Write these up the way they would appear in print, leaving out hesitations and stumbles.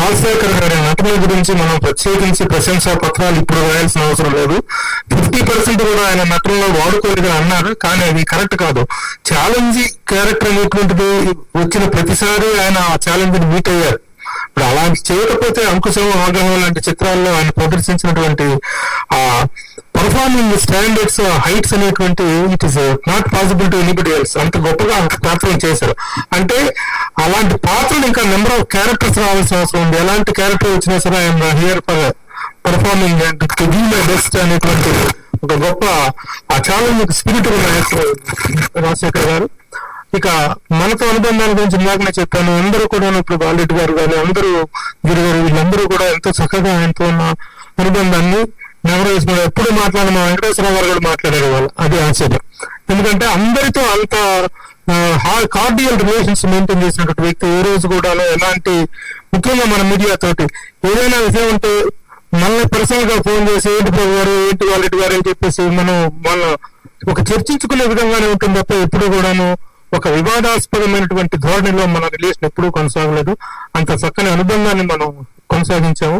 రాజశేఖర్ గారి నటన గురించి మనం ప్రత్యేకించి ప్రశంసా పత్రాలు ఇప్పుడు రాయాల్సిన అవసరం లేదు. 50% కూడా ఆయన నటనలో వాడుకోలేదని అన్నారు, కానీ అది కరెక్ట్ కాదు. ఛాలెంజ్ క్యారెక్టర్ అనేటువంటిది వచ్చిన ప్రతిసారి ఆయన ఆ ఛాలెంజ్ ని మీట్ అయ్యారు. ఇప్పుడు అలా చేయకపోతే అంకుశం, ఆగ్రహం లాంటి చిత్రాల్లో ఆయన ప్రదర్శించినటువంటి ఆ పర్ఫార్మింగ్ స్టాండర్డ్స్, హైట్స్ అనేటువంటి it is not possible to anybody else. అంత గొప్పగా పాత్రలు చేశారు. అంటే అలాంటి పాత్రలు ఇంకా నెంబర్ ఆఫ్ క్యారెక్టర్స్ రావాల్సిన అవసరం ఉంది. ఎలాంటి క్యారెక్టర్ వచ్చినా సరే I'm here for performing and to give my best అనేటువంటి ఒక గొప్ప ఆ ఛాలెంజ్ స్పిరిట్ ఉన్న రాజశేఖర్ గారు. ఇక మనతో అనుబంధాల గురించి ఇందాకనే చెప్పాను. అందరూ కూడా ఇప్పుడు బాలరెడ్డి గారు కానీ అందరూ గిరి గారు వీళ్ళందరూ కూడా ఎంతో చక్కగా ఆయనతో ఉన్న అనుబంధాన్ని నెవరేసుకున్నారు. ఎప్పుడు మాట్లాడిన మా వెంకటేశ్వరరావు గారు కూడా మాట్లాడారు వాళ్ళు. అది ఆశ్చర్యం. ఎందుకంటే అందరితో అంత కార్డియల్ రిలేషన్స్ మెయింటైన్ చేసినటువంటి వ్యక్తి. ఏ రోజు కూడా ఎలాంటి, ముఖ్యంగా మన మీడియా తోటి ఏదైనా విషయం ఉంటే మళ్ళీ పర్సనల్ గా ఫోన్ చేసి ఏంటి బాబు గారు, ఏంటి బాలరెడ్డి గారు అని చెప్పేసి మనం వాళ్ళ ఒక చర్చించుకునే విధంగానే ఉంటుంది తప్ప ఎప్పుడు కూడాను ఒక వివాదాస్పదమైనటువంటి ధోరణిలో మన రిలేషన్ ఎప్పుడూ కొనసాగలేదు. అంత చక్కని అనుబంధాన్ని మనం కొనసాగించాము.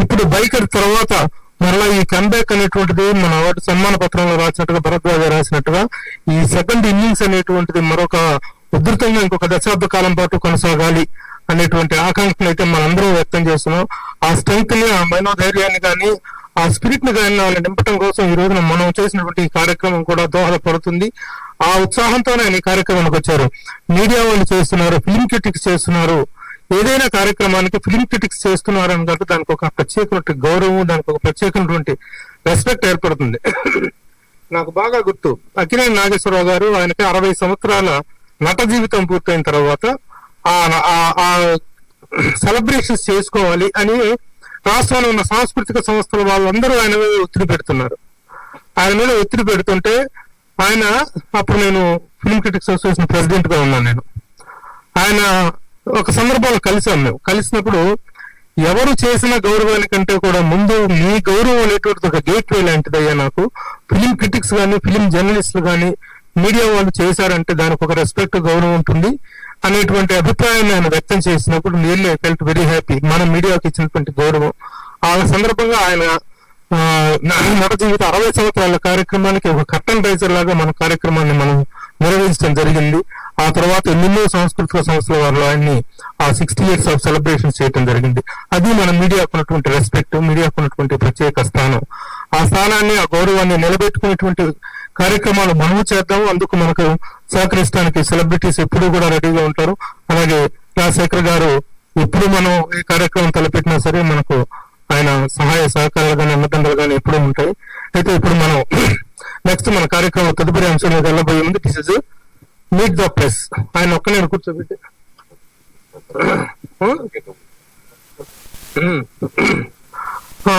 ఇప్పుడు బైకర్ తర్వాత మరలా ఈ కమ్బ్యాక్ అనేటువంటిది మన అవార్డు సన్మాన పత్రంలో రాసినట్టుగా, భరద్వాజ రాసినట్టుగా ఈ సెకండ్ ఇన్నింగ్స్ అనేటువంటిది మరొక ఉధృతంగా ఇంకొక దశాబ్ద కాలం పాటు కొనసాగాలి అనేటువంటి ఆకాంక్షను అయితే మనందరం వ్యక్తం చేస్తున్నాం. ఆ స్ట్రెంగ్త్ ని, ఆ మనోధైర్యాన్ని కానీ, ఆ స్పిరిట్ ని కానీ వాళ్ళని నింపడం కోసం ఈ రోజున మనం చేసినటువంటి ఈ కార్యక్రమం కూడా దోహదపడుతుంది. ఆ ఉత్సాహంతోనే ఆయన ఈ కార్యక్రమానికి వచ్చారు. మీడియా వాళ్ళు చేస్తున్నారు, ఫిల్మ్ క్రిటిక్స్ చేస్తున్నారు. ఏదైనా కార్యక్రమానికి ఫిల్మ్ క్రిటిక్స్ చేస్తున్నారు అని కాబట్టి దానికి ఒక ప్రత్యేకమైన గౌరవం, దానికి ఒక ప్రత్యేకమైనటువంటి రెస్పెక్ట్ ఏర్పడుతుంది. నాకు బాగా గుర్తు, అక్కినేని నాగేశ్వరరావు గారు ఆయనకి 60 సంవత్సరాల నట జీవితం పూర్తయిన తర్వాత ఆ సెలబ్రేషన్స్ చేసుకోవాలి అని రాష్ట్రంలో ఉన్న సాంస్కృతిక సంస్థల వాళ్ళందరూ ఆయన మీద ఒత్తిడి పెడుతున్నారు. ఆయన మీద ఒత్తిడి పెడుతుంటే ఆయన, అప్పుడు నేను ఫిల్మ్ క్రిటిక్స్ అసోసియేషన్ ప్రెసిడెంట్ గా ఉన్నాను. నేను ఆయన ఒక సందర్భంలో కలిసాం. మేము కలిసినప్పుడు ఎవరు చేసిన గౌరవానికంటే కూడా ముందు మీ గౌరవం అనేటువంటి ఒక గేట్ వే లాంటిదయ్యా నాకు. ఫిలిం క్రిటిక్స్ కానీ, ఫిలిం జర్నలిస్టులు కానీ, మీడియా వాళ్ళు చేశారంటే దానికి ఒక రెస్పెక్ట్, గౌరవం ఉంటుంది అనేటువంటి అభిప్రాయాన్ని ఆయన వ్యక్తం చేసినప్పుడు నేను ఫెల్ట్ వెరీ హ్యాపీ. మన మీడియాకి ఇచ్చినటువంటి గౌరవం. ఆ సందర్భంగా ఆయన నట జీవిత 60 సంవత్సరాల కార్యక్రమానికి ఒక కర్టన్ రైజర్ లాగా మన కార్యక్రమాన్ని మనం నిర్వహించడం జరిగింది. ఆ తర్వాత ఎన్నెన్నో సాంస్కృతిక సంస్థల వాళ్ళు ఆయన్ని ఆ 60 years ఆఫ్ సెలబ్రేషన్ చేయడం జరిగింది. అది మన మీడియాకు ఉన్నటువంటి రెస్పెక్ట్, మీడియాకు ఉన్నటువంటి ప్రత్యేక స్థానం. ఆ స్థానాన్ని, ఆ గౌరవాన్ని నిలబెట్టుకునేటువంటి కార్యక్రమాలు మనము చేద్దాం. అందుకు మనకు సహకరించడానికి సెలబ్రిటీస్ ఎప్పుడూ కూడా రెడీగా ఉంటారు. అలాగే రాజశేఖర్ గారు ఎప్పుడు మనం ఈ కార్యక్రమం తలపెట్టినా సరే మనకు ఆయన సహాయ సహకారాలు కానీ, అన్నదండలు కానీ ఎప్పుడూ ఉంటాయి. అయితే ఇప్పుడు మనం నెక్స్ట్ మన కార్యక్రమం తదుపరి అంశం మీద వెళ్ళబోయే ముందు this is meet the press. ఆయన ఒక్క నేను కూర్చోబెట్టి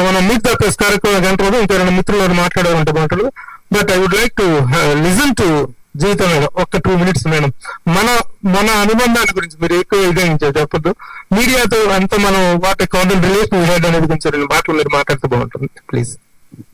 మనం మీట్ ద ప్రెస్ కార్యక్రమం గంటలో ఇంకా 2 మిత్రులు మాట్లాడాలంటే మాటలు. But I would like to listen to జీవితం మేడం ఒక 2 minutes మేడం. మన అనుబంధాల గురించి మీరు ఎక్కువ ఇదే చెప్పొద్దు. మీడియాతో అంత మనం వాటి కౌంటర్ రిలేషన్ అనేది గురించి 2 మాటలు మీరు మాట్లాడితే బాగుంటుంది ప్లీజ్.